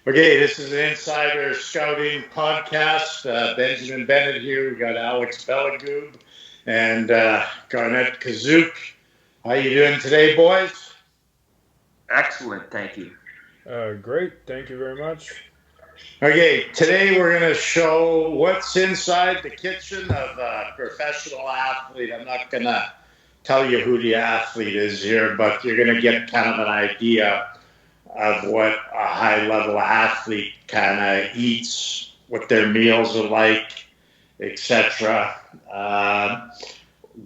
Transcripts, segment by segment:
Okay, this is an Insider Scouting podcast. Benjamin Bennett here. We got Alex Bellegoob and Garnett Kazook. How you doing today, boys? Excellent, thank you. Great, thank you very much. Okay, today we're going to show what's inside the kitchen of a professional athlete. I'm not going to tell you who the athlete is here, but you're going to get kind of an idea of what a high-level athlete kind of eats, what their meals are like, etc.,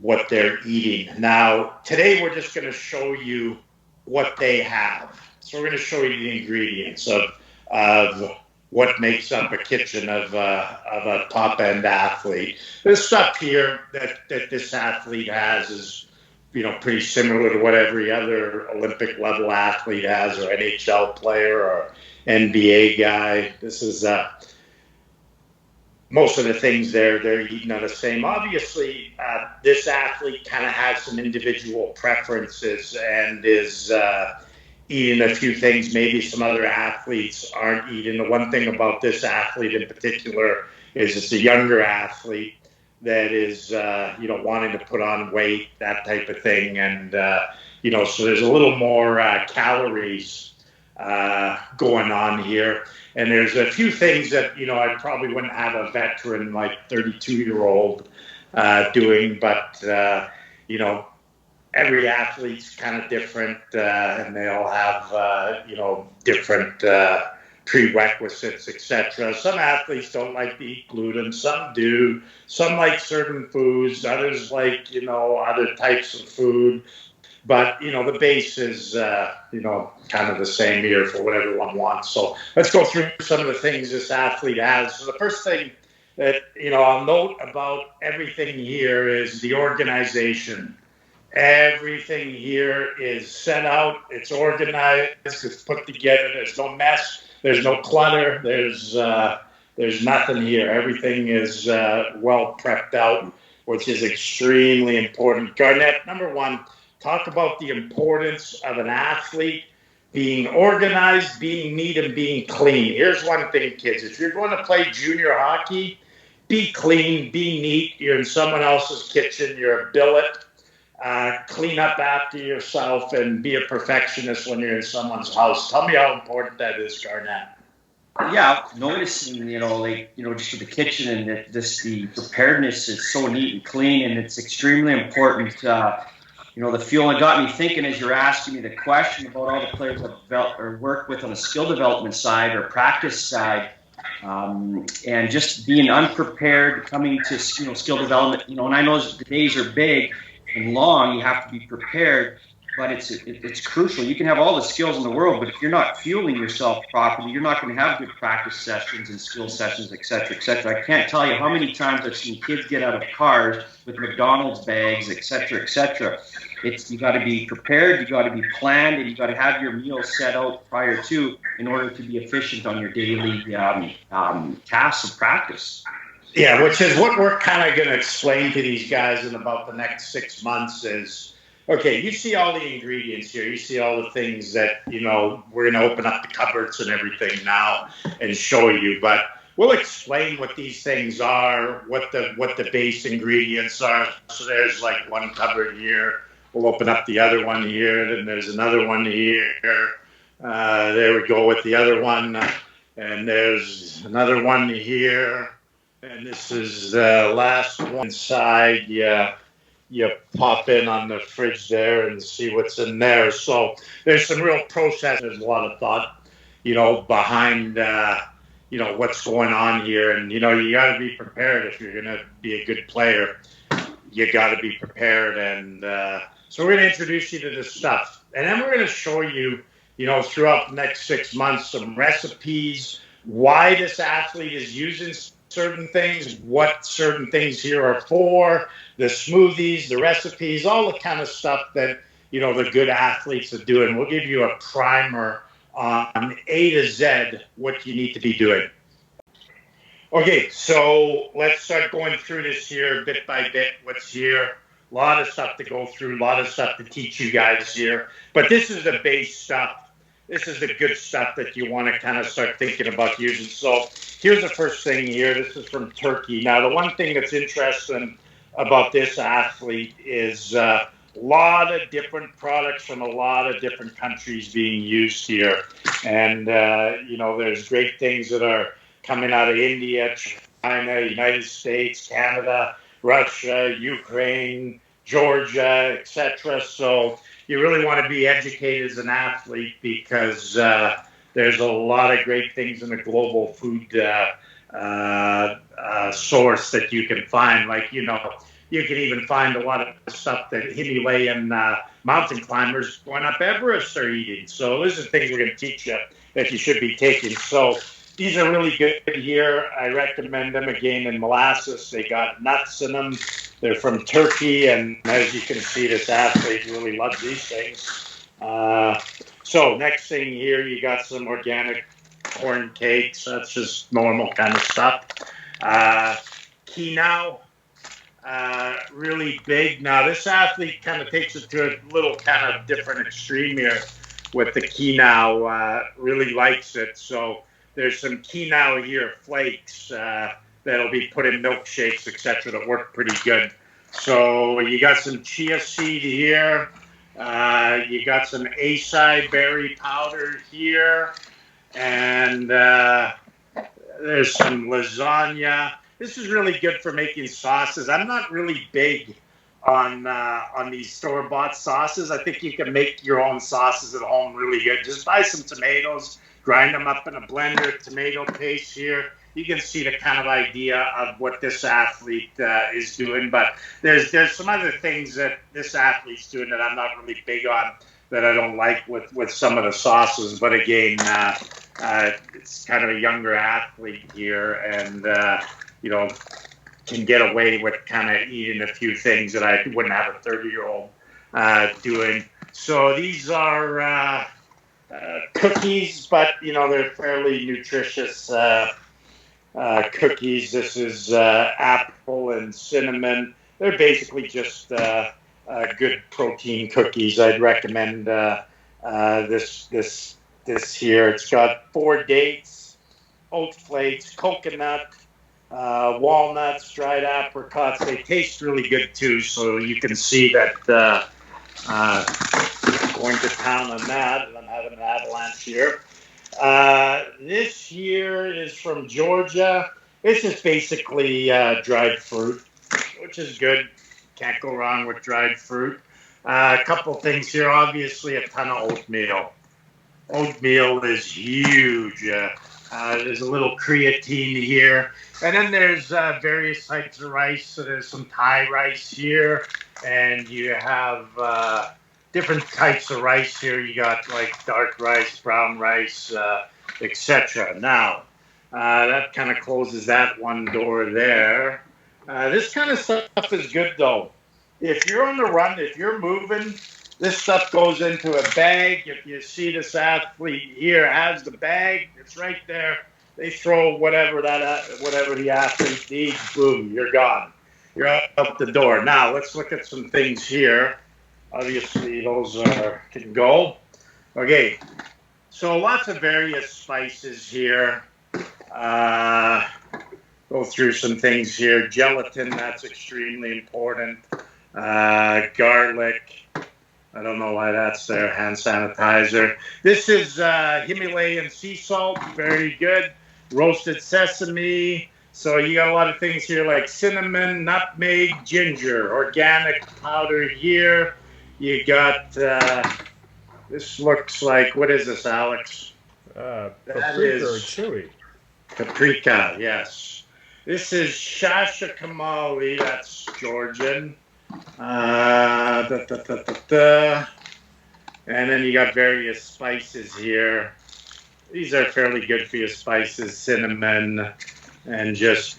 what they're eating. Now, today we're just going to show you what they have. So we're going to show you the ingredients of what makes up a kitchen of a top-end athlete. The stuff here that this athlete has is pretty similar to what every other Olympic level athlete has, or NHL player, or NBA guy. This is most of the things they're eating are the same. Obviously, this athlete kind of has some individual preferences and is eating a few things maybe some other athletes aren't eating. The one thing about this athlete in particular is it's a younger athlete that is, wanting to put on weight, that type of thing. And, so there's a little more calories going on here. And there's a few things that, I probably wouldn't have a veteran like 32-year-old doing. But, every athlete's kind of different and they all have, different prerequisites, etc. Some athletes don't like to eat gluten, some do. Some like certain foods, others like, other types of food. But, the base is, kind of the same here for what everyone wants. So let's go through some of the things this athlete has. So the first thing that, I'll note about everything here is the organization. Everything here is set out, it's organized, it's put together, there's no mess. There's no clutter. There's nothing here. Everything is well prepped out, which is extremely important. Garnett, number one, talk about the importance of an athlete being organized, being neat, and being clean. Here's one thing, kids. If you're going to play junior hockey, be clean, be neat. You're in someone else's kitchen. You're a billet. Clean up after yourself and be a perfectionist when you're in someone's house. Tell me how important that is, Garnett. Yeah, noticing, just with the kitchen and the preparedness is so neat and clean, and it's extremely important. The feeling got me thinking as you're asking me the question about all the players I've developed or worked with on the skill development side or practice side, and just being unprepared coming to skill development. And I know the days are big and long, you have to be prepared, but it's crucial. You can have all the skills in the world, but if you're not fueling yourself properly, you're not going to have good practice sessions and skill sessions, et cetera, et cetera. I can't tell you how many times I've seen kids get out of cars with McDonald's bags, et cetera, et cetera. You got to be prepared, you got to be planned, and you got to have your meals set out prior to in order to be efficient on your daily tasks of practice. Yeah, which is what we're kind of going to explain to these guys in about the next 6 months is, okay, you see all the ingredients here. You see all the things that, we're going to open up the cupboards and everything now and show you. But we'll explain what these things are, what the base ingredients are. So there's like one cupboard here. We'll open up the other one here. Then there's another one here. There we go with the other one. And there's another one here. And this is the last one inside. You pop in on the fridge there and see what's in there. So there's some real process. There's a lot of thought, behind, what's going on here. And, you got to be prepared if you're going to be a good player. You got to be prepared. And so we're going to introduce you to this stuff. And then we're going to show you, throughout the next 6 months, some recipes, why this athlete is using certain things, what certain things here are for, the smoothies, the recipes, all the kind of stuff that, the good athletes are doing. We'll give you a primer on A to Z what you need to be doing. Okay, so let's start going through this here bit by bit, what's here. A lot of stuff to go through, a lot of stuff to teach you guys here. But this is the base stuff. this is the good stuff that you want to kind of start thinking about using. So here's the first thing here. This is from Turkey. Now, the one thing that's interesting about this athlete is a lot of different products from a lot of different countries being used here. And, there's great things that are coming out of India, China, United States, Canada, Russia, Ukraine, Georgia, etc. So you really want to be educated as an athlete because there's a lot of great things in the global food source that you can find. Like, you can even find a lot of stuff that Himalayan mountain climbers going up Everest are eating. So these are things we're going to teach you that you should be taking. So these are really good here. I recommend them again in molasses. They got nuts in them. They're from Turkey, and as you can see, this athlete really loves these things. So next thing here, you got some organic corn cakes. That's just normal kind of stuff. Quinoa, really big. Now, this athlete kind of takes it to a little kind of different extreme here with the quinoa. Really likes it. So there's some quinoa here, flakes, that'll be put in milkshakes, etc., that work pretty good. So you got some chia seed here. You got some acai berry powder here. And there's some lasagna. This is really good for making sauces. I'm not really big on these store-bought sauces. I think you can make your own sauces at home really good. Just buy some tomatoes, grind them up in a blender, tomato paste here. You can see the kind of idea of what this athlete is doing. But there's some other things that this athlete's doing that I'm not really big on, that I don't like with some of the sauces. But again, it's kind of a younger athlete here, and can get away with kind of eating a few things that I wouldn't have a 30-year-old doing. So these are cookies, but they're fairly nutritious cookies. This is apple and cinnamon. They're basically just good protein cookies. I'd recommend this here. It's got 4 dates, oat flakes, coconut, walnuts, dried apricots. They taste really good too, so you can see that going to town on that. And I'm having an avalanche here. This here is from Georgia. This is basically dried fruit, which is good. Can't go wrong with dried fruit. A couple things here. Obviously, a ton of oatmeal. Oatmeal is huge. There's a little creatine here. And then there's various types of rice. So there's some Thai rice here. And you have different types of rice here. You got like dark rice, brown rice, etc. Now, that kind of closes that one door there. This kind of stuff is good, though. If you're on the run, if you're moving, this stuff goes into a bag. If you see this athlete here has the bag, it's right there. They throw whatever the athlete needs. Boom, you're gone. You're out the door. Now, let's look at some things here. Obviously, those can go. Okay, so lots of various spices here. Go through some things here. Gelatin, that's extremely important. Garlic. I don't know why that's there. Hand sanitizer. This is Himalayan sea salt. Very good. Roasted sesame. So you got a lot of things here like cinnamon, nutmeg, ginger, organic powder here. You got, this looks like, what is this, Alex? Paprika or chili? Paprika, yes. This is shashakamali, that's Georgian. And then you got various spices here. These are fairly good for your spices, cinnamon, and just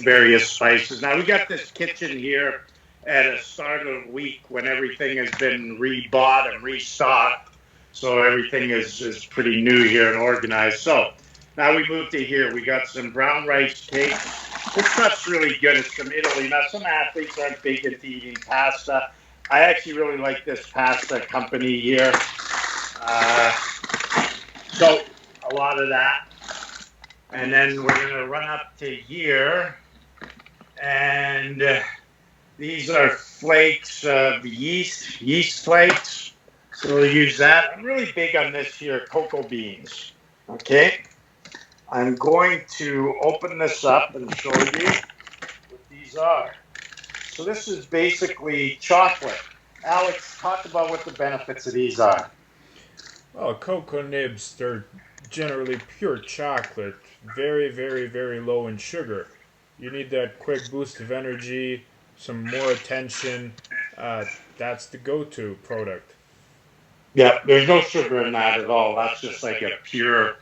various spices. Now, we got this kitchen here at the start of the week when everything has been rebought and restocked. So everything is pretty new here and organized. So now we move to here. We got some brown rice cakes. This stuff's really good. It's from Italy. Now, some athletes aren't big into eating pasta. I actually really like this pasta company here. So a lot of that. And then we're going to run up to here. And these are flakes of yeast flakes. So we'll use that. I'm really big on this here, cocoa beans. Okay. I'm going to open this up and show you what these are. So this is basically chocolate. Alex, talk about what the benefits of these are. Well, cocoa nibs, they're generally pure chocolate, very, very, very low in sugar. You need that quick boost of energy, some more attention. That's the go-to product. Yeah, there's no sugar in that at all. That's just like a pure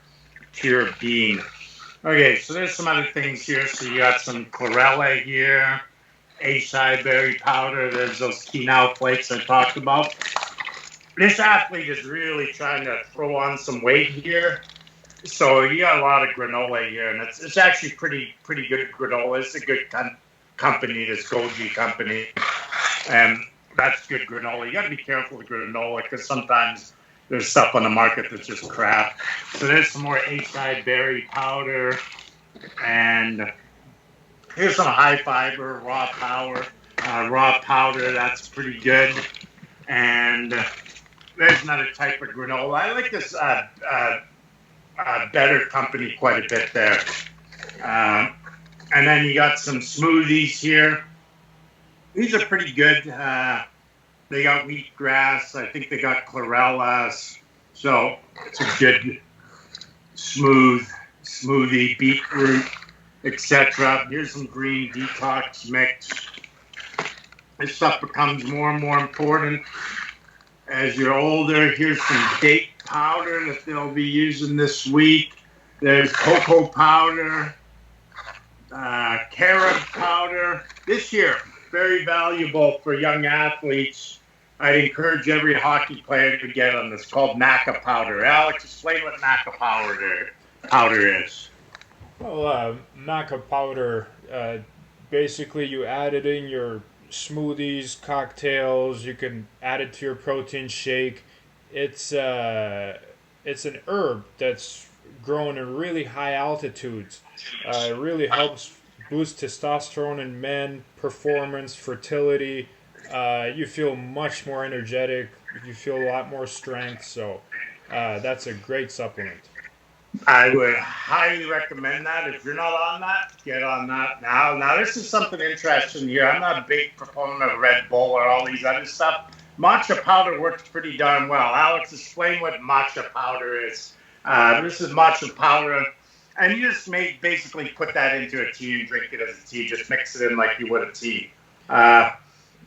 bean. Okay, so there's some other things here. So you got some chlorella here, acai berry powder. There's those quinoa flakes I talked about. This athlete is really trying to throw on some weight here. So you got a lot of granola here, and it's actually pretty good granola. It's a good company, this Goji company, and that's good granola. You got to be careful with granola because sometimes there's stuff on the market that's just crap. So there's some more acai berry powder, and here's some high fiber raw powder. That's pretty good, and there's another type of granola. I like this Better Company quite a bit there. And then you got some smoothies here. These are pretty good. They got wheatgrass. I think they got chlorella. So it's a good smoothie, beetroot, etc. Here's some green detox mix. This stuff becomes more and more important as you're older. Here's some date powder that they'll be using this week. There's cocoa powder, carob powder. This year, very valuable for young athletes. I'd encourage every hockey player to get on this, called maca powder. Alex, explain what maca powder is. Well, maca powder, basically you add it in your smoothies, cocktails. You can add it to your protein shake. It's an herb that's grown in really high altitudes. It really helps boost testosterone in men, performance, fertility. You feel much more energetic. You feel a lot more strength. So that's a great supplement. I would highly recommend that. If you're not on that, get on that now. Now, this is something interesting here. I'm not a big proponent of Red Bull or all these other stuff. Matcha powder works pretty darn well. Alex, explain what matcha powder is. This is matcha powder, and you just basically put that into a tea and drink it as a tea. Just mix it in like you would a tea.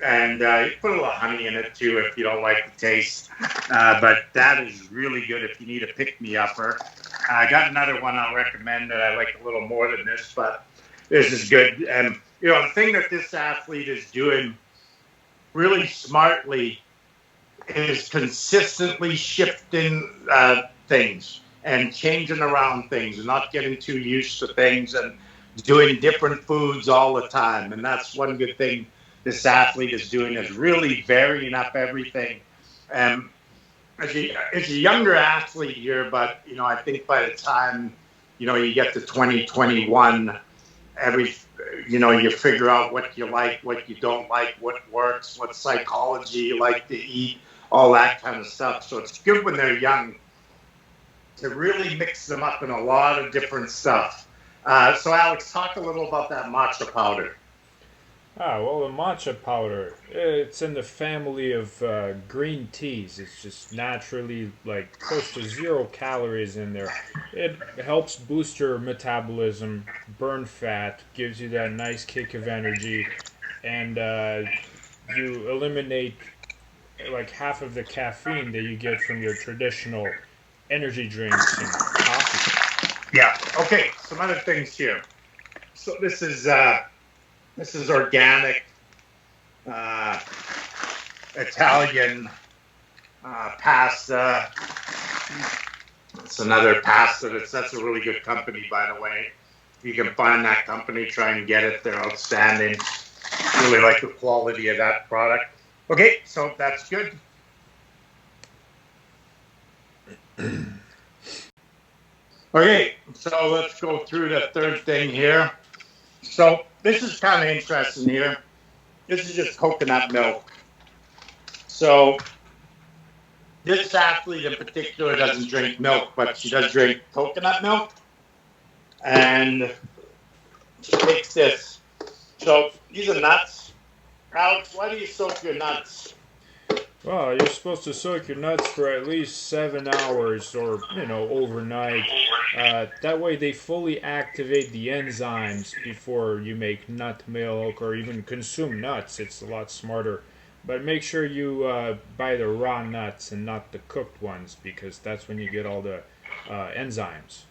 And you put a little honey in it too if you don't like the taste. But that is really good if you need a pick-me-upper. I got another one I'll recommend that I like a little more than this, but this is good. And, the thing that this athlete is doing really smartly is consistently shifting things and changing around things and not getting too used to things and doing different foods all the time. And that's one good thing this athlete is doing, is really varying up everything. It's a younger athlete here, but, I think by the time, you get to 2021, you figure out what you like, what you don't like, what works, what psychology you like to eat, all that kind of stuff. So it's good when they're young to really mix them up in a lot of different stuff. So Alex, talk a little about that matcha powder. Well, the matcha powder, it's in the family of green teas. It's just naturally, close to 0 calories in there. It helps boost your metabolism, burn fat, gives you that nice kick of energy, and you eliminate, half of the caffeine that you get from your traditional energy drinks and coffee. Yeah, okay, some other things here. So this is organic Italian pasta. It's another pasta. That's a really good company, by the way. If you can find that company, try and get it. They're outstanding. Really like the quality of that product. Okay, so that's good. Okay, so let's go through the third thing here. So this is kind of interesting here. This is just coconut milk. So this athlete in particular doesn't drink milk, but she does drink coconut milk. And she takes this. So these are nuts. Alex, why do you soak your nuts? Well, you're supposed to soak your nuts for at least 7 hours or, overnight. That way they fully activate the enzymes before you make nut milk or even consume nuts. It's a lot smarter. But make sure you buy the raw nuts and not the cooked ones because that's when you get all the enzymes.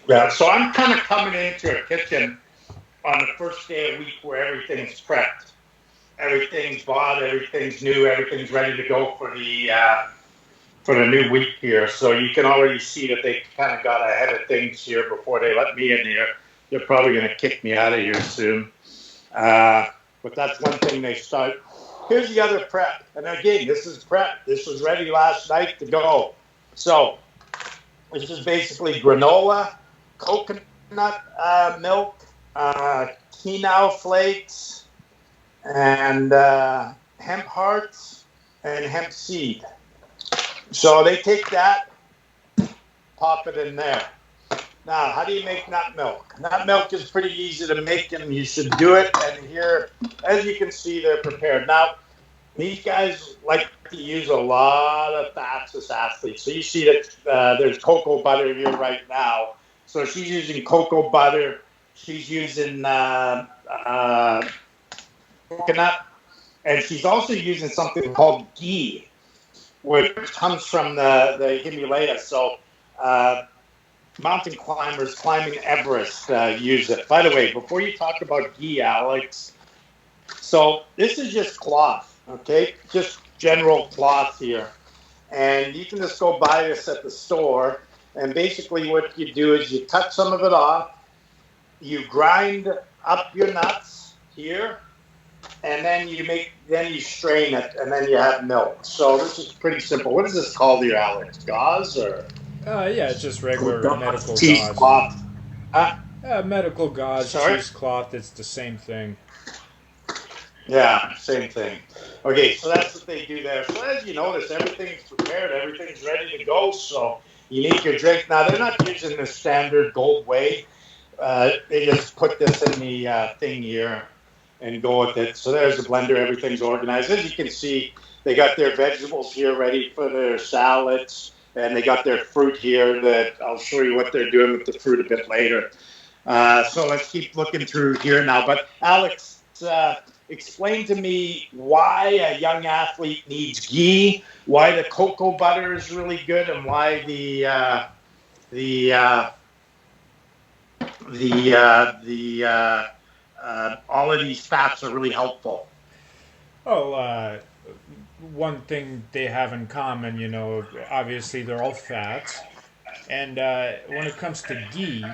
Yeah, so I'm kind of coming into a kitchen on the first day of the week where everything's prepped. Everything's bought, everything's new, everything's ready to go for the new week here. So you can already see that they kind of got ahead of things here before they let me in here. They're probably going to kick me out of here soon. But that's one thing they start. Here's the other prep. And again, this is prep. This was ready last night to go. So this is basically granola, coconut milk, quinoa flakes, and hemp hearts and hemp seed. So they take that, pop it in there. Now, how do you make nut milk? Nut milk is pretty easy to make, and you should do it. And here, as you can see, they're prepared. Now, these guys like to use a lot of fats as athletes. So you see that there's cocoa butter here right now. So she's using cocoa butter. She's using coconut, and she's also using something called ghee, which comes from the Himalaya. So mountain climbers climbing Everest use it. By the way, before you talk about ghee, Alex, so this is just cloth, okay? Just general cloth here. And you can just go buy this at the store. And basically what you do is you cut some of it off, you grind up your nuts here, and then you strain it, and then you have milk. So this is pretty simple. What is this called here, Alex? Gauze or? Yeah, it's just regular medical gauze. Cheesecloth. Medical gauze, Sorry? cheesecloth, it's the same thing. Yeah, same thing. Okay, so that's what they do there. So as you notice, everything's prepared, everything's ready to go. So you need your drink. Now, they're not using the standard gold way. They just put this in the thing here and go with it. So there's the blender. Everything's organized. As you can see, they got their vegetables here ready for their salads. And they got their fruit here that I'll show you what they're doing with the fruit a bit later. So let's keep looking through here now. But Alex, explain to me why a young athlete needs ghee, why the cocoa butter is really good, and why all of these fats are really helpful. Oh, one thing they have in common, obviously they're all fats. And when it comes to ghee,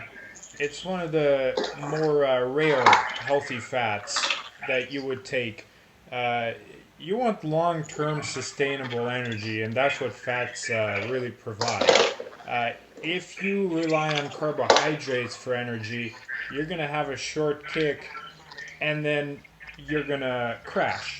it's one of the more rare healthy fats that you would take. You want long-term sustainable energy, and that's what fats really provide. If you rely on carbohydrates for energy, you're going to have a short kick, and then you're going to crash.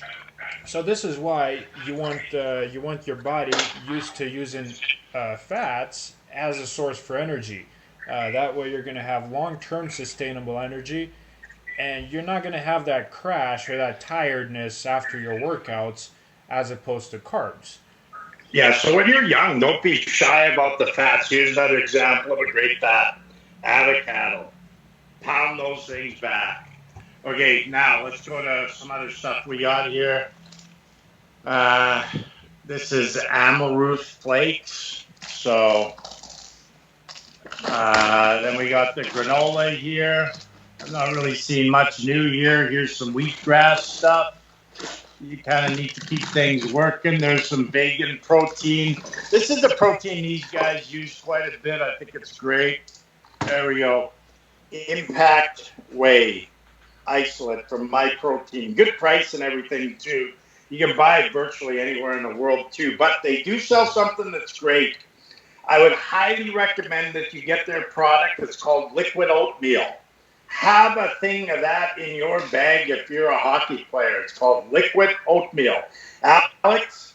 So this is why you want your body used to using fats as a source for energy. That way you're going to have long-term sustainable energy, and you're not going to have that crash or that tiredness after your workouts as opposed to carbs. Yeah, so when you're young, don't be shy about the fats. Here's another example of a great fat, avocado. Pound those things back. Okay, now let's go to some other stuff we got here. This is amaranth flakes. So then we got the granola here. I'm not really seeing much new here. Here's some wheatgrass stuff. You kind of need to keep things working. There's some vegan protein. This is the protein these guys use quite a bit. I think it's great. There we go. Impact Whey isolate from MyProtein. Good price and everything, too. You can buy it virtually anywhere in the world, too. But they do sell something that's great. I would highly recommend that you get their product. It's called Liquid Oatmeal. Have a thing of that in your bag if you're a hockey player. It's called Liquid Oatmeal. Alex,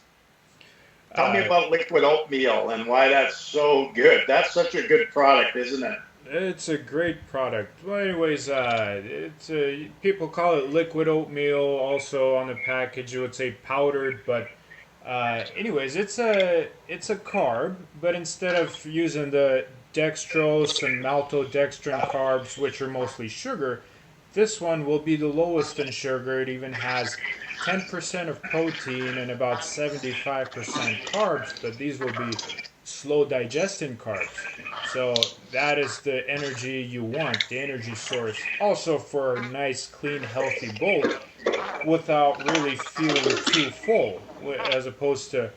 tell me about Liquid Oatmeal and why that's so good. That's such a good product, isn't it? It's a great product. Well, anyways, people call it liquid oatmeal. Also on the package, it would say powdered, but anyways, it's a carb, but instead of using the dextrose and maltodextrin carbs, which are mostly sugar, this one will be the lowest in sugar. It even has 10% of protein and about 75% carbs, but these will be slow digesting carbs. So that is the energy you want, the energy source. Also for a nice, clean, healthy bulk without really feeling too full, as opposed to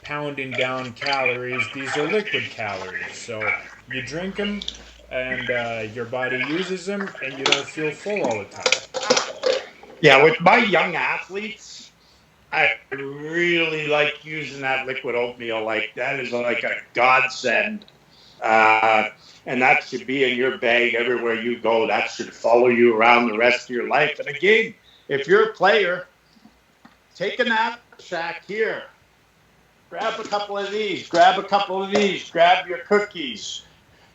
pounding down calories. These are liquid calories. So you drink them and your body uses them and you don't feel full all the time. Yeah, with my young athletes, I really like using that liquid oatmeal. Like that is like a godsend. And that should be in your bag everywhere you go. That should follow you around the rest of your life. And again, if you're a player, take a knapsack here. Grab a couple of these. Grab a couple of these. Grab your cookies.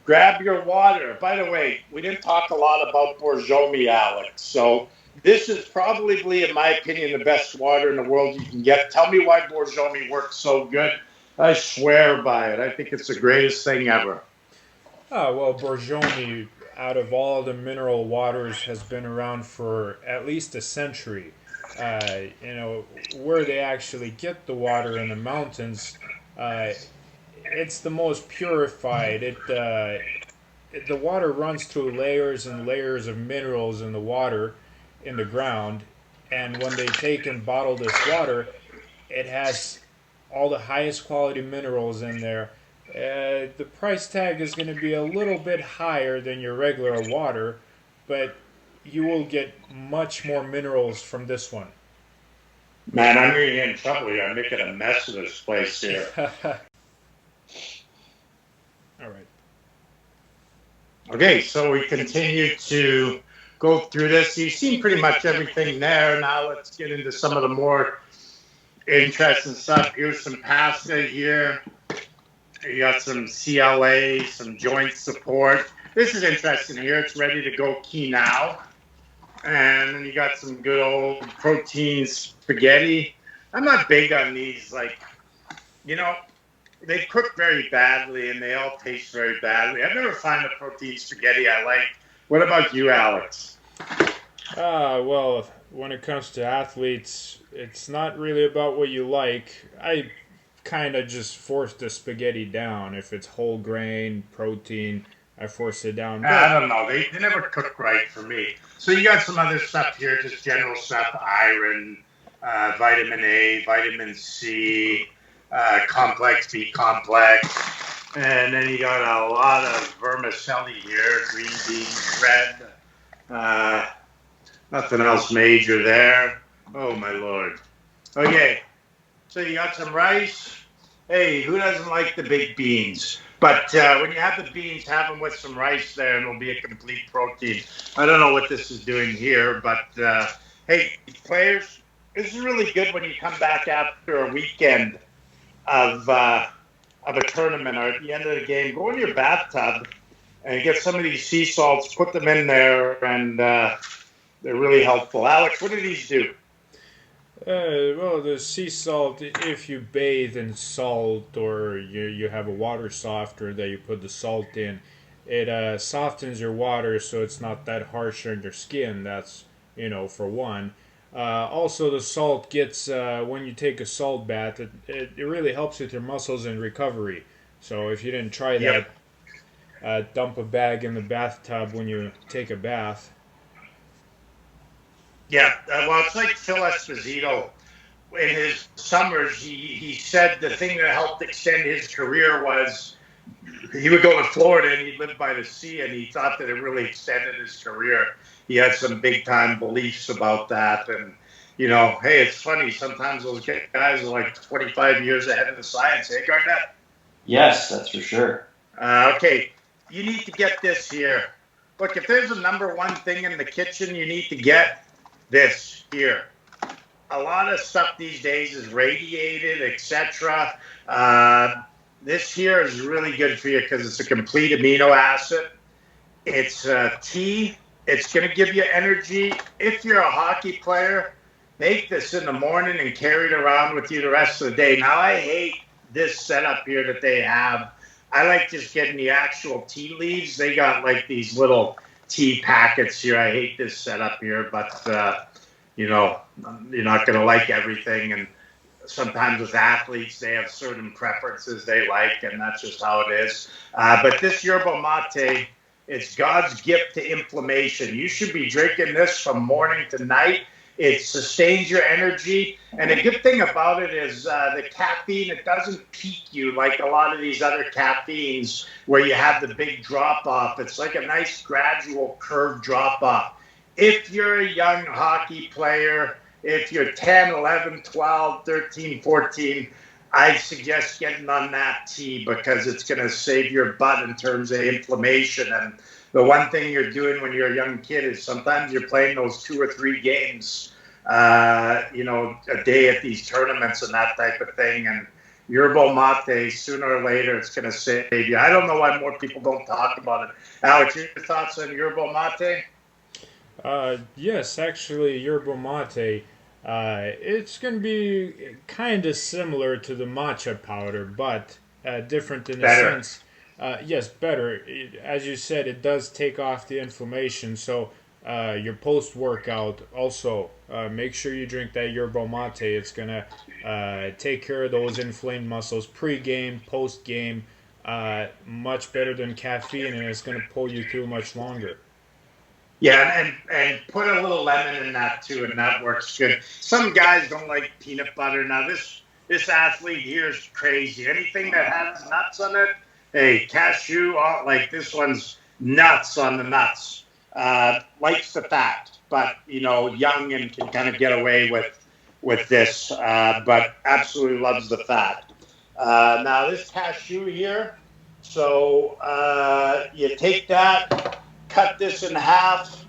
Grab your water. By the way, we didn't talk a lot about Borjomi, Alex. So this is probably, in my opinion, the best water in the world you can get. Tell me why Borjomi works so good. I swear by it. I think it's the greatest thing ever. Oh, well, Borjomi, out of all the mineral waters, has been around for at least a century. Where they actually get the water in the mountains, it's the most purified. The water runs through layers and layers of minerals in the water, in the ground, and when they take and bottle this water, it has all the highest quality minerals in there. The price tag is going to be a little bit higher than your regular water, but you will get much more minerals from this one. Man, I'm going to get in trouble here. I'm making a mess of this place here. All right. Okay, so we continue to go through this. You've seen pretty much everything there. Now let's get into some of the more interesting stuff. Here's some pasta here. You got some CLA, some joint support. This is interesting here. It's ready to go quinoa. And then you got some good old protein spaghetti. I'm not big on these. They cook very badly and they all taste very badly. I've never found a protein spaghetti I like. What about you, Alex? Well, when it comes to athletes, it's not really about what you like. I kind of just force the spaghetti down. If it's whole grain, protein, I force it down. But I don't know. They never cook right for me. So you got some other stuff here, just general stuff, iron, vitamin A, vitamin C, complex B complex. And then you got a lot of vermicelli here, green beans, red. Nothing else major there. Oh, my Lord. Okay. So you got some rice. Hey, who doesn't like the big beans? But when you have the beans, have them with some rice there, and it'll be a complete protein. I don't know what this is doing here, but hey, players, this is really good when you come back after a weekend of a tournament or at the end of the game. Go in your bathtub and get some of these sea salts, put them in there, and they're really helpful. Alex, what do these do? Well, the sea salt, if you bathe in salt or you have a water softener that you put the salt in, it softens your water so it's not that harsh on your skin. That's, for one. Also, the salt gets, when you take a salt bath, it really helps with your muscles and recovery. So if you didn't try that, dump a bag in the bathtub when you take a bath. Yeah, well, it's like Phil Esposito. In his summers, he said the thing that helped extend his career was he would go to Florida and he'd live by the sea, and he thought that it really extended his career. He had some big-time beliefs about that. And, hey, it's funny. Sometimes those guys are like 25 years ahead of the science. Hey, Garnett? Yes, that's for sure. Okay, you need to get this here. Look, if there's a number one thing in the kitchen, you need to get this here. A lot of stuff these days is radiated, etc. This here is really good for you because it's a complete amino acid. It's tea. It's going to give you energy. If you're a hockey player, make this in the morning and carry it around with you the rest of the day. Now, I hate this setup here that they have. I like just getting the actual tea leaves. They got like these little tea packets here. I hate this setup here, but you're not going to like everything. And sometimes with athletes, they have certain preferences they like, and that's just how it is. But this yerba mate, it's God's gift to inflammation. You should be drinking this from morning to night. It sustains your energy. And the good thing about it is the caffeine, it doesn't peak you like a lot of these other caffeines where you have the big drop off. It's like a nice gradual curved drop off. If you're a young hockey player, if you're 10, 11, 12, 13, 14, I suggest getting on that tea because it's going to save your butt in terms of inflammation. And the one thing you're doing when you're a young kid is sometimes you're playing those 2 or 3 games, a day at these tournaments and that type of thing. And yerba mate, sooner or later, it's going to save you. I don't know why more people don't talk about it. Alex, your thoughts on yerba mate? Yes, actually, yerba mate. It's going to be kind of similar to the matcha powder, but different in a sense. Yes, better. As you said, it does take off the inflammation. So your post-workout also, make sure you drink that yerba mate. It's going to take care of those inflamed muscles pre-game, post-game, much better than caffeine, and it's going to pull you through much longer. Yeah, and put a little lemon in that too, and that works good. Some guys don't like peanut butter. Now this athlete here is crazy. Anything that has nuts on it, hey, cashew, like this one's nuts on the nuts. Likes the fat, but young and can kind of get away with this, but absolutely loves the fat. Now this cashew here, so you take that. Cut this in half,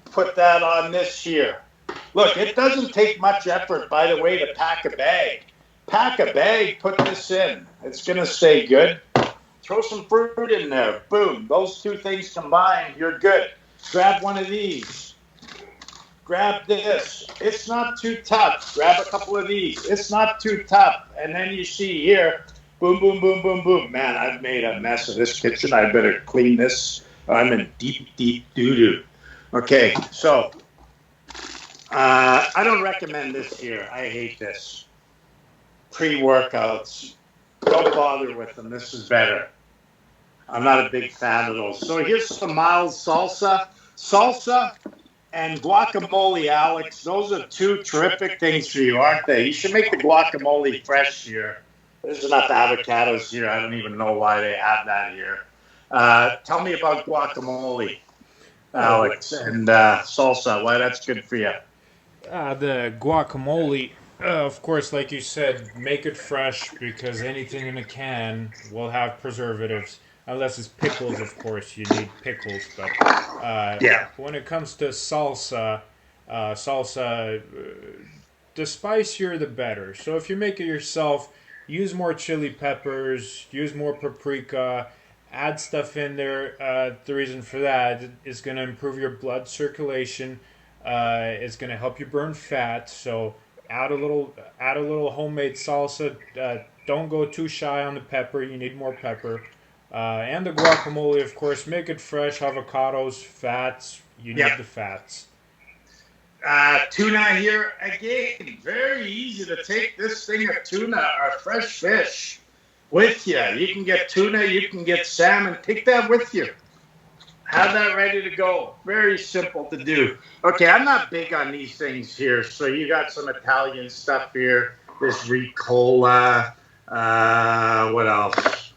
put that on this here. Look, it doesn't take much effort, by the way, to pack a bag. Pack a bag, put this in. It's going to stay good. Throw some fruit in there. Boom. Those 2 things combined, you're good. Grab one of these. Grab this. It's not too tough. Grab a couple of these. It's not too tough. And then you see here, boom, boom, boom, boom, boom. Man, I've made a mess of this kitchen. I better clean this. I'm in deep, deep doo-doo. Okay, so I don't recommend this here. I hate this. Pre-workouts. Don't bother with them. This is better. I'm not a big fan of those. So here's some mild salsa. Salsa and guacamole, Alex. Those are 2 terrific things for you, aren't they? You should make the guacamole fresh here. There's enough avocados here. I don't even know why they have that here. Tell me about guacamole, Alex, and salsa. Why that's good for you? The guacamole, of course, like you said, make it fresh because anything in a can will have preservatives. Unless it's pickles, of course, you need pickles. But when it comes to salsa, the spicier the better. So if you make it yourself, use more chili peppers, use more paprika. Add stuff in there. The reason for that is going to improve your blood circulation. It's going to help you burn fat. So add a little homemade salsa. Don't go too shy on the pepper. You need more pepper. And the guacamole, of course, make it fresh. Avocados, fats. You need the fats. Tuna here again. Very easy to take this thing of tuna or fresh fish with you. You can get tuna, you can get salmon. Take that with you. Have that ready to go. Very simple to do. Okay, I'm not big on these things here. So you got some Italian stuff here. This Ricola. What else?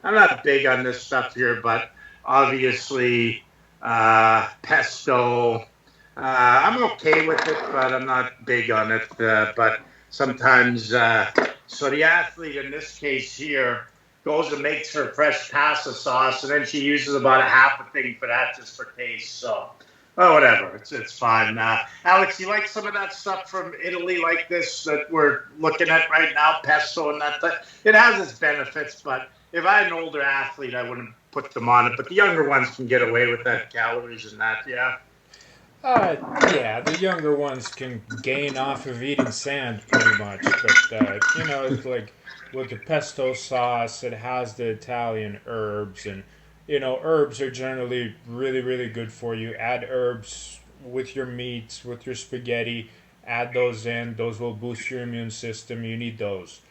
I'm not big on this stuff here, but obviously pesto. I'm okay with it, but I'm not big on it. But sometimes, so the athlete in this case here, goes and makes her fresh pasta sauce, and then she uses about a half a thing for that just for taste. So, oh, whatever. It's fine. Alex, you like some of that stuff from Italy like this that we're looking at right now, pesto and that? It has its benefits, but if I had an older athlete, I wouldn't put them on it. But the younger ones can get away with that calories and that, yeah. Yeah, the younger ones can gain off of eating sand pretty much, but it's like with the pesto sauce, it has the Italian herbs, and herbs are generally really, really good for you. Add herbs with your meats, with your spaghetti. Add those in; those will boost your immune system. You need those.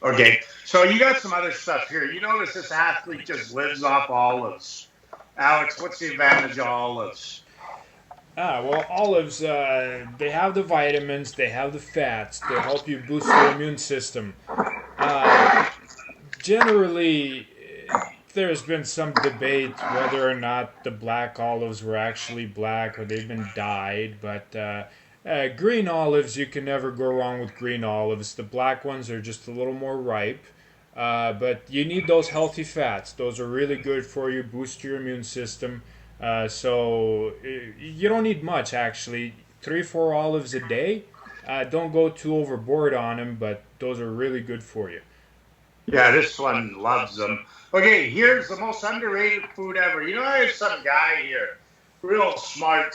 Okay, so you got some other stuff here. You notice this athlete just lives off olives. Alex, what's the advantage of olives? Well, olives, they have the vitamins, they have the fats, they help you boost your immune system. Generally, there's been some debate whether or not the black olives were actually black or they've been dyed, but green olives, you can never go wrong with green olives. The black ones are just a little more ripe, but you need those healthy fats. Those are really good for you, boost your immune system. So you don't need much actually. 3-4 olives a day. Don't go too overboard on them, but those are really good for you. Yeah, this one loves them. Okay, here's the most underrated food ever. I have some guy here, real smart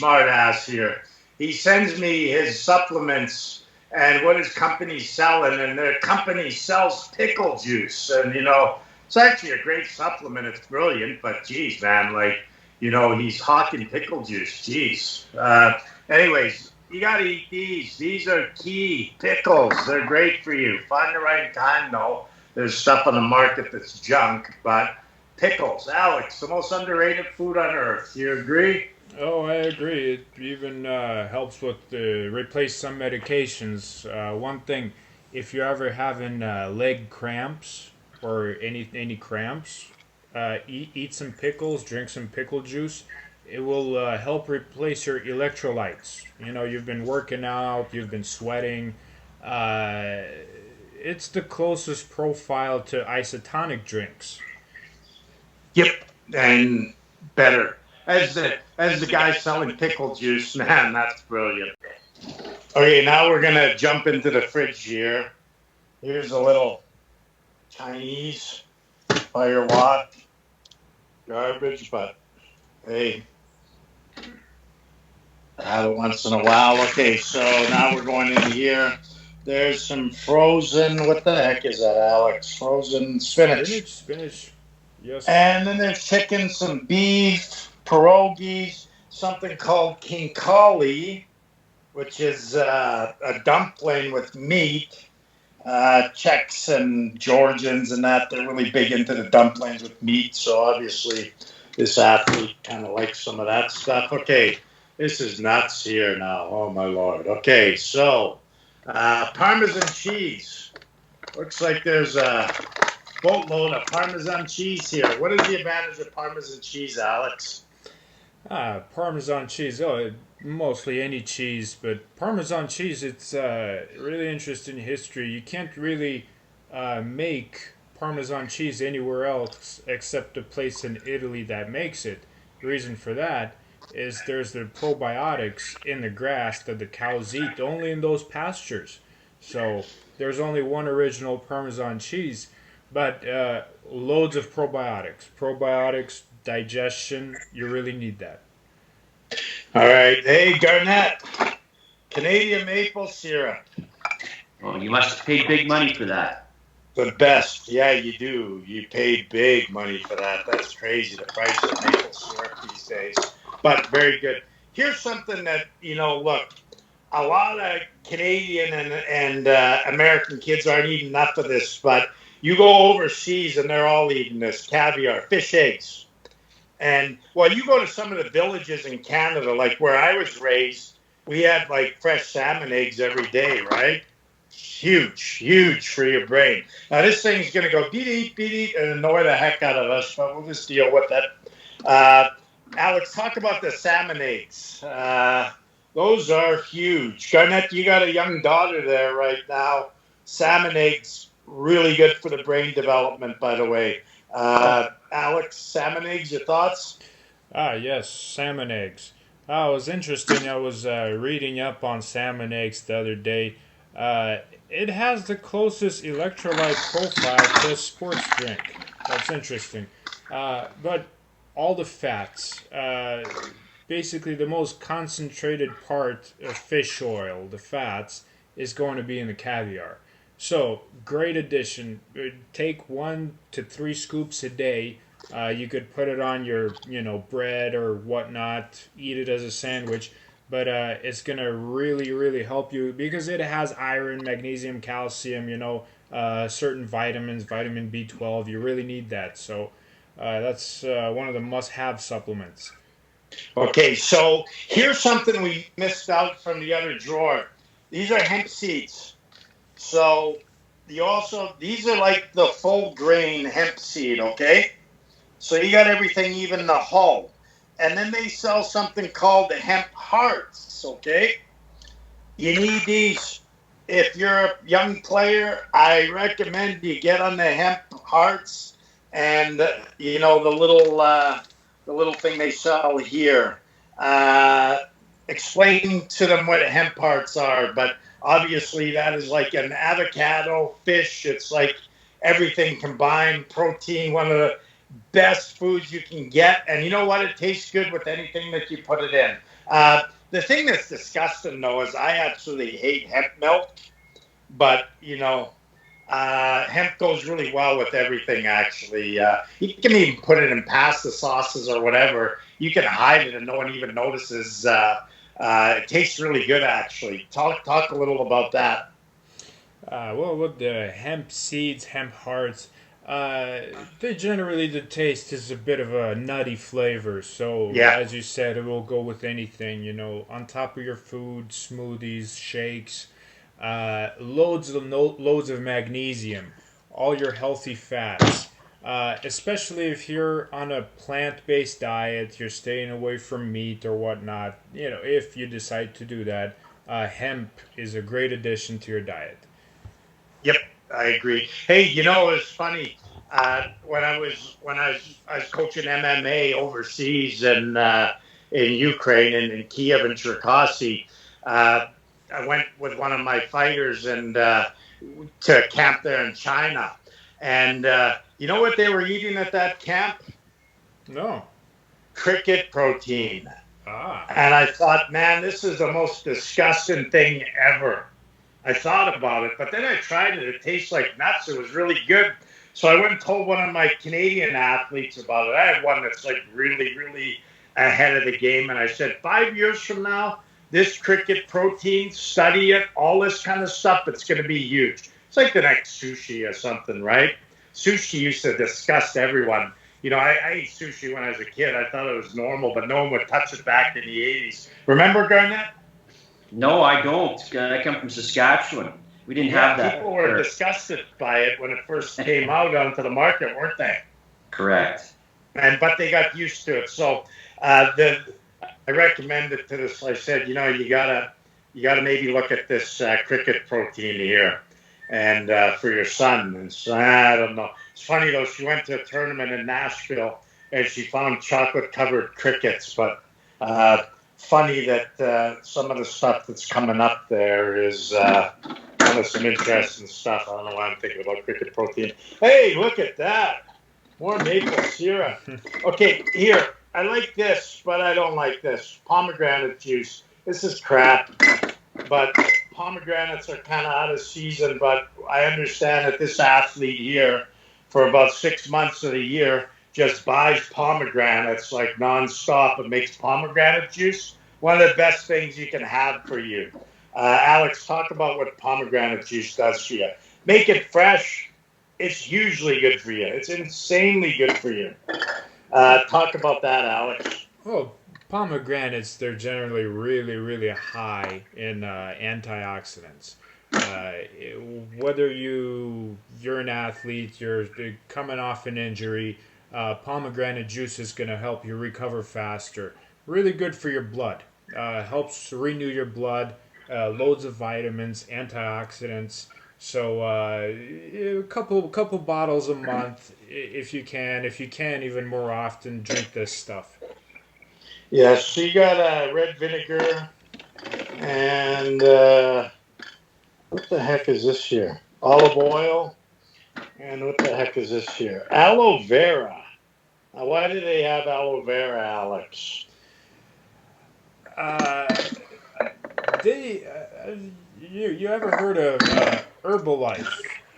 ass here. He sends me his supplements and what his company's selling, and their company sells pickle juice, and it's actually a great supplement. It's brilliant, but geez, man, he's hawking pickle juice. Geez. Anyways, you got to eat these. These are key pickles. They're great for you. Find the right kind, though. There's stuff on the market that's junk, but pickles. Alex, the most underrated food on earth. Do you agree? Oh, I agree. It even helps with replace some medications. One thing, if you're ever having leg cramps, or any cramps, eat some pickles, drink some pickle juice. It will help replace your electrolytes. You've been working out, you've been sweating. It's the closest profile to isotonic drinks. Yep, and better. As the guy selling pickle juice, man, that's brilliant. Okay, now we're gonna jump into the fridge here. Here's a little Chinese firewalk garbage, but hey, have it once in a while. Okay, so now we're going in here. There's some frozen. What the heck is that, Alex? Frozen spinach. Spinach. Yes. And then there's chicken, some beef, pierogies, something called kinkali, which is a dumpling with meat. Czechs and Georgians and that, they're really big into the dumplings with meat, so obviously this athlete kind of likes some of that stuff. Okay, this is nuts here now. Oh, my Lord. Okay, so Parmesan cheese. Looks like there's a boatload of Parmesan cheese here. What is the advantage of Parmesan cheese, Alex? Parmesan cheese. Oh, mostly any cheese, but Parmesan cheese, it's really interesting history. You can't really make Parmesan cheese anywhere else except a place in Italy that makes it. The reason for that is there's the probiotics in the grass that the cows eat only in those pastures. So there's only one original Parmesan cheese, but loads of probiotics. Probiotics, digestion, you really need that. All right. Hey, Garnett, Canadian maple syrup. Oh, you must have paid big money for that. The best. Yeah, you do. You paid big money for that. That's crazy, the price of maple syrup these days. But very good. Here's something that, look, a lot of Canadian and American kids aren't eating enough of this, but you go overseas and they're all eating this. Caviar, fish eggs. And, well, you go to some of the villages in Canada, like where I was raised, we had, fresh salmon eggs every day, right? Huge for your brain. Now, this thing's going to go beep, and annoy the heck out of us, but we'll just deal with that. Alex, talk about the salmon eggs. Those are huge. Garnett, you got a young daughter there right now. Salmon eggs, really good for the brain development, by the way. Alex, salmon eggs, your thoughts? Ah, yes, salmon eggs. Oh, it was interesting. I was reading up on salmon eggs the other day. It has the closest electrolyte profile to a sports drink. That's interesting. But all the fats, basically the most concentrated part of fish oil, the fats, is going to be in the caviar. So, great addition. Take 1 to 3 scoops a day. You could put it on your, bread or whatnot. Eat it as a sandwich, but it's gonna really, really help you because it has iron, magnesium, calcium. Certain vitamins, vitamin B12. You really need that. So that's one of the must-have supplements. Okay, so here's something we missed out from the other drawer. These are hemp seeds. So these are like the full grain hemp seed, okay? So you got everything, even the hull. And then they sell something called the hemp hearts, okay? You need these. If you're a young player, I recommend you get on the hemp hearts and the little thing they sell here. Explain to them what hemp hearts are, but obviously that is like an avocado fish. It's like everything combined, protein, one of the best foods you can get. And you know what? It tastes good with anything that you put it in. The thing that's disgusting, though, is I absolutely hate hemp milk. But, hemp goes really well with everything, actually. You can even put it in pasta sauces or whatever. You can hide it and no one even notices. It tastes really good, actually. Talk a little about that. Well, with the hemp seeds, hemp hearts, they generally the taste is a bit of a nutty flavor. So, Yeah. as you said, it will go with anything. On top of your food, smoothies, shakes, loads of magnesium, all your healthy fats. Especially if you're on a plant-based diet, you're staying away from meat or whatnot. If you decide to do that, hemp is a great addition to your diet. Yep, I agree. Hey, it's funny. When I was coaching MMA overseas and in Ukraine and in Kiev and Cherkasy, I went with one of my fighters and to a camp there in China. And you know what they were eating at that camp? No. Cricket protein. Ah. And I thought, man, this is the most disgusting thing ever. I thought about it, but then I tried it. It tastes like nuts. It was really good. So I went and told one of my Canadian athletes about it. I have one that's like really, really ahead of the game. And I said, 5 years from now, this cricket protein, study it, all this kind of stuff, it's going to be huge. It's like the next sushi or something, right? Sushi used to disgust everyone. I ate sushi when I was a kid. I thought it was normal, but no one would touch it back in the 80s. Remember, Garnett? No, I don't. I come from Saskatchewan. We didn't have that. People were disgusted by it when it first came out onto the market, weren't they? Correct. But they got used to it. So I recommend it to this. I said, you gotta maybe look at this cricket protein here, and for your son. And so I don't know. It's funny though. She went to a tournament in Nashville and she found chocolate covered crickets, but. Funny that some of the stuff that's coming up there is kind of some interesting stuff. I don't know why I'm thinking about cricket protein. Hey, look at that. More maple syrup. Okay, here. I like this, but I don't like this. Pomegranate juice. This is crap. But pomegranates are kind of out of season, but I understand that this athlete here, for about 6 months of the year, just buys pomegranates like nonstop and makes pomegranate juice. One of the best things you can have for you. Alex, talk about what pomegranate juice does for you. Make it fresh. It's hugely good for you. It's insanely good for you. Talk about that, Alex. Well, pomegranates, they're generally really, really high in antioxidants. Whether you're an athlete, you're coming off an injury, pomegranate juice is going to help you recover faster. Really good for your blood. Helps renew your blood. Loads of vitamins, antioxidants. So a couple bottles a month if you can. If you can, even more often, drink this stuff. Yes, so you got red vinegar and what the heck is this here? Olive oil. And what the heck is this here? Aloe vera. Now, why do they have aloe vera, Alex? Uh, they you ever heard of Herbalife?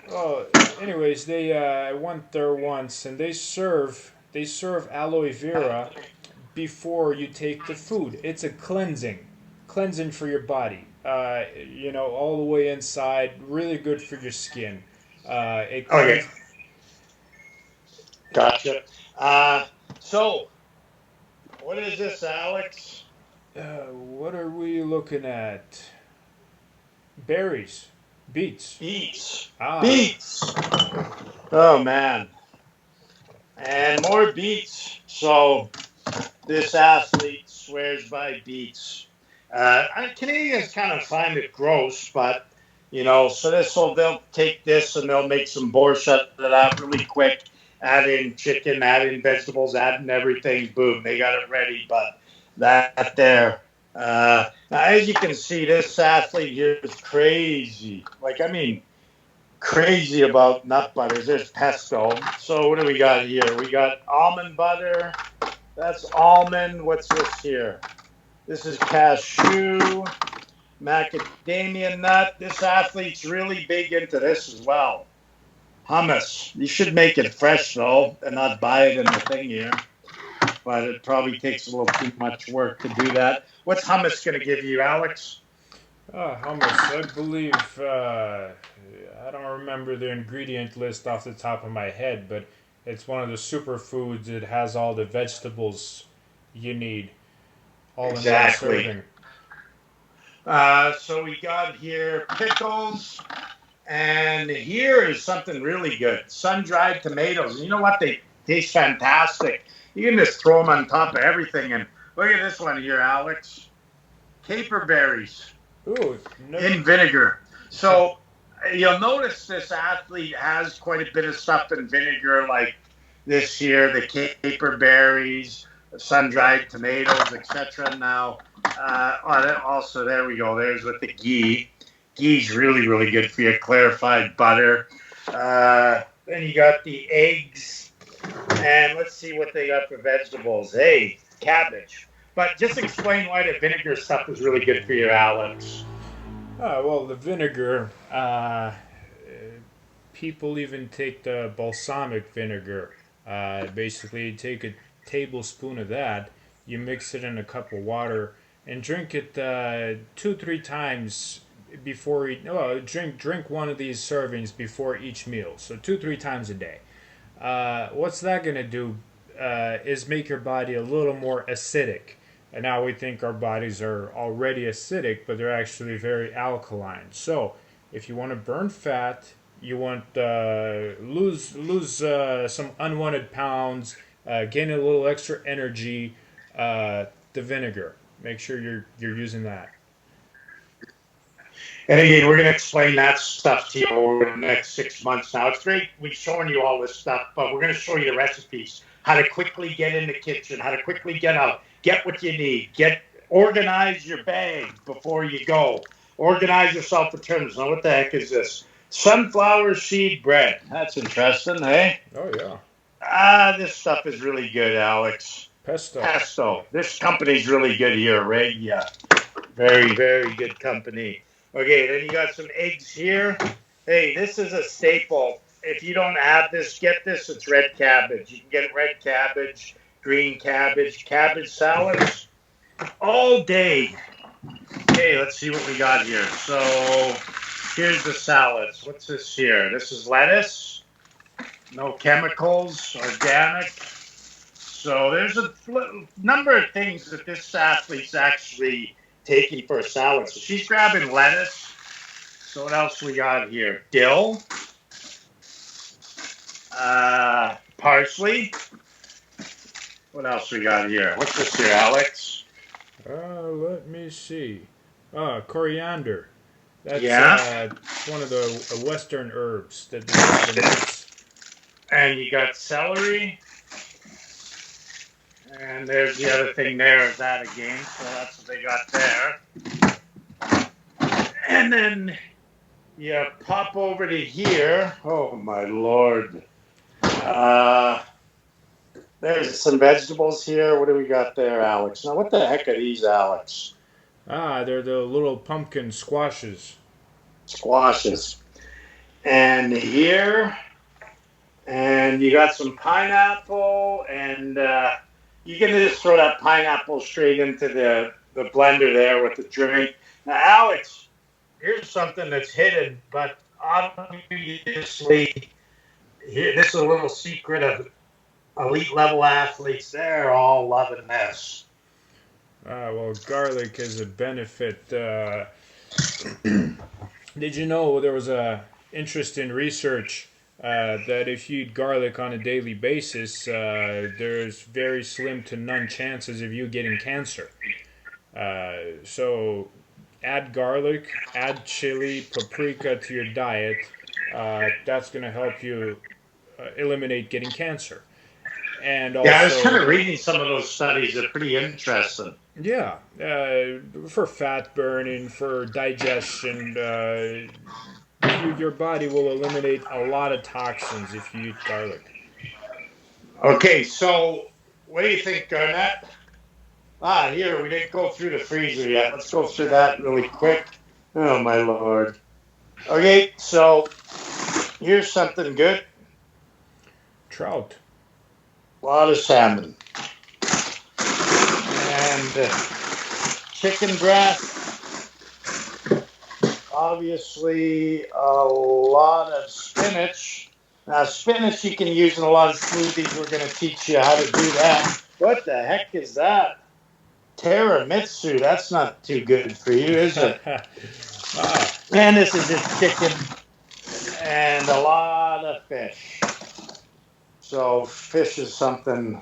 Well, anyways, they I went there once and they serve aloe vera before you take the food. It's a cleansing for your body. All the way inside, really good for your skin. It Okay, cleans. gotcha. So, what is this, Alex? What are we looking at? Berries, beets. Beets. Ah, Beets. Oh, man. And more beets. So, this athlete swears by beets. Canadians kind of find it gross, but so they'll take this and they'll make some borscht out of that really quick. Add in chicken, add in vegetables, add in everything. Boom, they got it ready. But that there, now as you can see, this athlete here is crazy. Like I mean, crazy about nut butters. There's pesto. So what do we got here? We got almond butter. That's almond. What's this here? This is cashew, macadamia nut. This athlete's really big into this as well. Hummus. You should make it fresh though, and not buy it in the thing here. But it probably takes a little too much work to do that. What's hummus going to give you, Alex? hummus. I believe I don't remember the ingredient list off the top of my head, but it's one of the superfoods. It has all the vegetables you need, all in one Exactly. serving. So we got here pickles, and here is something really good: sun-dried tomatoes. And you know what? They taste fantastic. You can just throw them on top of everything. And look at this one here, Alex. Caper berries Ooh, never. in vinegar. So you'll notice this athlete has quite a bit of stuff in vinegar, like this here, the caper berries, sun-dried tomatoes, etc. Now, also there we go. There's with the ghee. Ghee's really, really good for you. Clarified butter. Then you got the eggs, and let's see what they got for vegetables. Hey, cabbage. But just explain why the vinegar stuff is really good for you, Alex. Well, the vinegar. People even take the balsamic vinegar. Basically, you take a tablespoon of that, you mix it in a cup of water, and drink it 2 3 times before eat. Well, drink one of these servings before each meal. So 2 3 times a day. What's that gonna do? Is make your body a little more acidic. And now we think our bodies are already acidic, but they're actually very alkaline. So if you want to burn fat, you want lose some unwanted pounds, gain a little extra energy, the vinegar. Make sure you're using that. And again, we're going to explain that stuff to you over the next 6 months now. It's great we've shown you all this stuff, but we're going to show you the recipes, how to quickly get in the kitchen, how to quickly get out, get what you need, organize your bag before you go, organize yourself for terms. Now, what the heck is this? Sunflower seed bread. That's interesting, eh? Oh yeah, This stuff is really good, Alex. pesto. Pesto. This company's really good here, right? Yeah. Very, very good company. Okay, then you got some eggs here. Hey, this is a staple. If you don't have this, get this. It's red cabbage. You can get red cabbage, green cabbage, cabbage salads all day. Okay, let's see what we got here. So here's the salads. What's this here? This is lettuce. No chemicals, organic. So there's a number of things that this athlete's actually taking for a salad. So she's grabbing lettuce. So what else we got here? Dill, parsley. What else we got here? What's this here, Alex? Let me see. Coriander. That's Yeah. one of the Western herbs that the nuts. And you got celery. And there's the other thing there is that again. So that's what they got there. And then you pop over to here. Oh, my Lord. There's some vegetables here. What do we got there, Alex? Now, what the heck are these, Alex? They're the little pumpkin squashes. Squashes. And here, and you got some pineapple, and you can just throw that pineapple straight into the blender there with the drink. Now, Alex, here's something that's hidden, but obviously, this is a little secret of elite level athletes. They're all loving this. Well, garlic is a benefit. Did you know there was a interesting research that if you eat garlic on a daily basis, there's very slim to none chances of you getting cancer. So add garlic, add chili, paprika to your diet. That's going to help you eliminate getting cancer. And also, yeah, I was kind of reading some of those studies. They're pretty interesting. Yeah, for fat burning, for digestion, your body will eliminate a lot of toxins if you eat garlic. Okay, so what do you think, Garnett? Here, we didn't go through the freezer yet. Let's go through that really quick. Oh, my Lord. Okay, so here's something good. Trout. A lot of salmon. And chicken breast. Obviously, a lot of spinach. Now, spinach you can use in a lot of smoothies. We're going to teach you how to do that. What the heck is that? Tiramisu. That's not too good for you, is it? And this is just chicken and a lot of fish. So fish is something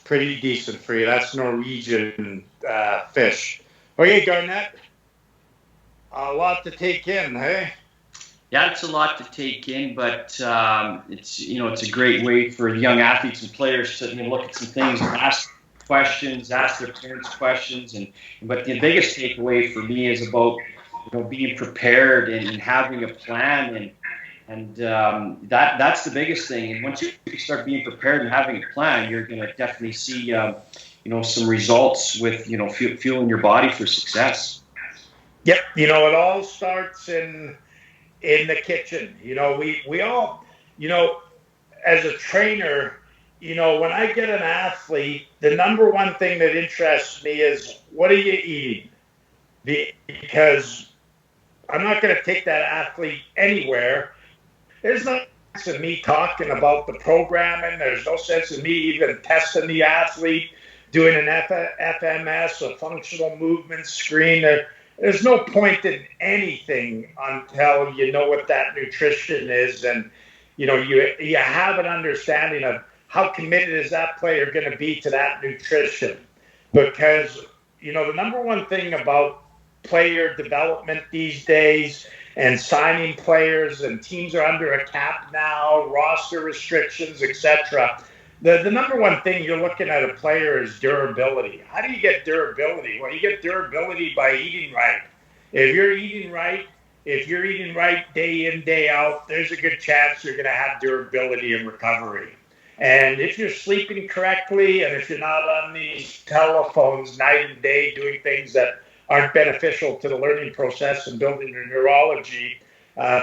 pretty decent for you. That's Norwegian fish. Okay, Garnett. A lot to take in, hey? Yeah, it's a lot to take in, but it's a great way for young athletes and players to look at some things, ask questions, ask their parents questions, but the biggest takeaway for me is about being prepared and having a plan, and that's the biggest thing. And once you start being prepared and having a plan, you're going to definitely see some results with fueling your body for success. Yep, it all starts in the kitchen. We all, as a trainer, when I get an athlete, the number one thing that interests me is, what are you eating? Because I'm not going to take that athlete anywhere. There's no sense in me talking about the programming. There's no sense in me even testing the athlete, doing an FMS, a functional movement screen. There's no point in anything until you know what that nutrition is, and you have an understanding of how committed is that player going to be to that nutrition. Because the number one thing about player development these days and signing players, and teams are under a cap now, roster restrictions, etc. The number one thing you're looking at a player is durability. How do you get durability? Well, you get durability by eating right. If you're eating right day in, day out, there's a good chance you're going to have durability and recovery. And if you're sleeping correctly, and if you're not on these telephones night and day doing things that aren't beneficial to the learning process and building your neurology,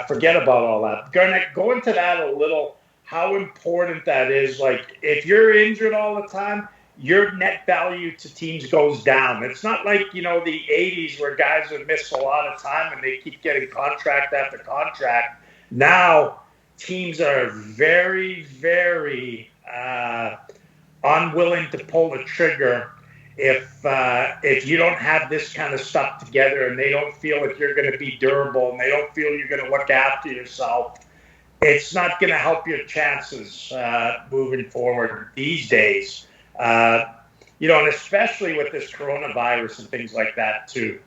forget about all that. Go into that a little, how important that is. Like, if you're injured all the time, your net value to teams goes down. It's not like, the 80s where guys would miss a lot of time and they keep getting contract after contract. Now, teams are very, very unwilling to pull the trigger if you don't have this kind of stuff together, and they don't feel like you're going to be durable, and they don't feel you're going to look after yourself. It's not going to help your chances moving forward these days. And especially with this coronavirus and things like that too.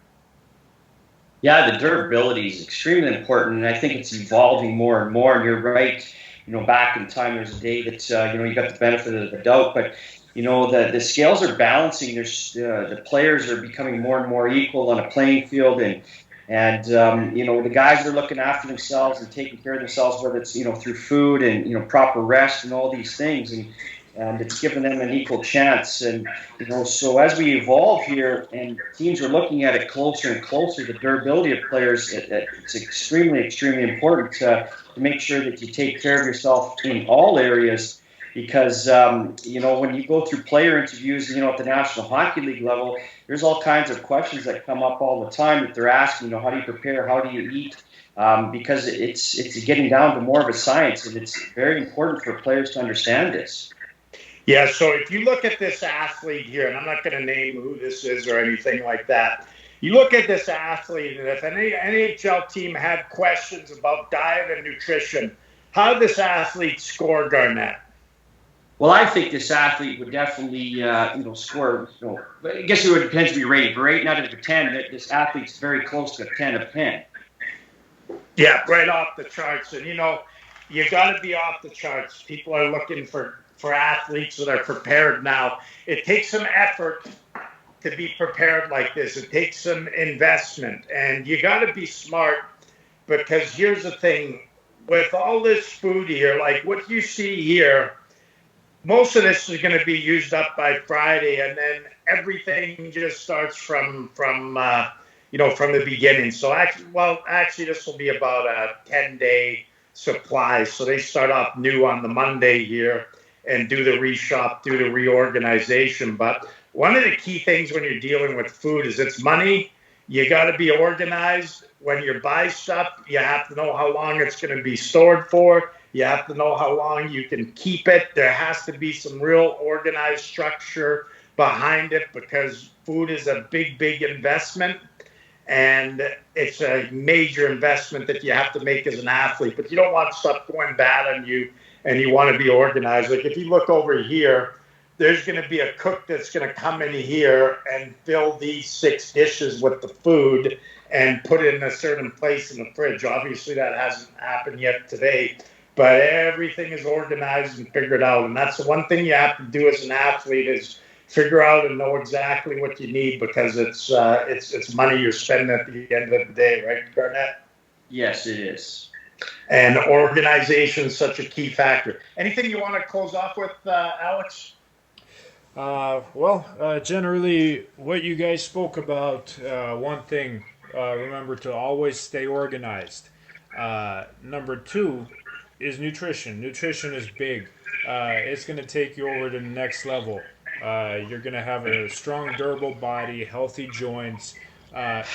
Yeah, the durability is extremely important, and I think it's evolving more and more. And you're right. Back in time, there's a day that you got the benefit of the doubt, but the scales are balancing. There's the players are becoming more and more equal on a playing field, and the guys are looking after themselves and taking care of themselves, whether it's through food and proper rest and all these things, and it's giving them an equal chance. And so as we evolve here and teams are looking at it closer and closer, the durability of players, it's extremely important to make sure that you take care of yourself in all areas, because when you go through player interviews at the National Hockey League level, there's all kinds of questions that come up all the time that they're asking, how do you prepare, how do you eat, because it's getting down to more of a science, and it's very important for players to understand this. Yeah, so if you look at this athlete here, and I'm not going to name who this is or anything like that, you look at this athlete, and if any NHL team had questions about diet and nutrition, how did this athlete score, Garnett? Well, I think this athlete would definitely, score. I guess it would depend to be rated. For 8 out of 10, this athlete's very close to a 10 of 10. Yeah, right off the charts. And you got to be off the charts. People are looking for athletes that are prepared now. It takes some effort to be prepared like this. It takes some investment, and you got to be smart, because here's the thing: with all this food here, like what you see here, most of this is going to be used up by Friday, and then everything just starts from the beginning. So actually, this will be about a 10-day supply. So they start off new on the Monday here and do the reshop, do the reorganization. But one of the key things when you're dealing with food is it's money. You got to be organized. When you buy stuff, you have to know how long it's going to be stored for. You have to know how long you can keep it. There has to be some real organized structure behind it, because food is a big investment, and it's a major investment that you have to make as an athlete. But you don't want stuff going bad on you, and you want to be organized. Like if you look over here, there's going to be a cook that's going to come in here and fill these 6 dishes with the food and put it in a certain place in the fridge. Obviously, that hasn't happened yet today, but everything is organized and figured out. And that's the one thing you have to do as an athlete, is figure out and know exactly what you need, because it's money you're spending at the end of the day, right, Garnett? Yes, it is. And organization is such a key factor. Anything you want to close off with, Alex? Generally, what you guys spoke about, one thing, remember to always stay organized. Number 2 is nutrition. Nutrition is big. It's going to take you over to the next level. You're going to have a strong, durable body, healthy joints.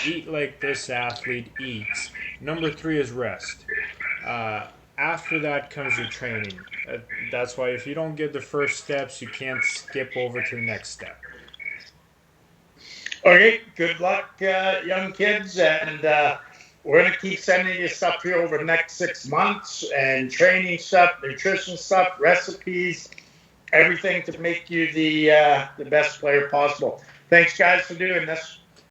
Eat like this athlete eats. Number 3 is rest. After that comes your training. That's why if you don't get the first steps, you can't skip over to the next step. Okay, good luck, young kids, and we're going to keep sending you stuff here over the next 6 months, and training stuff, nutrition stuff, recipes, everything to make you the best player possible. Thanks, guys, for doing this.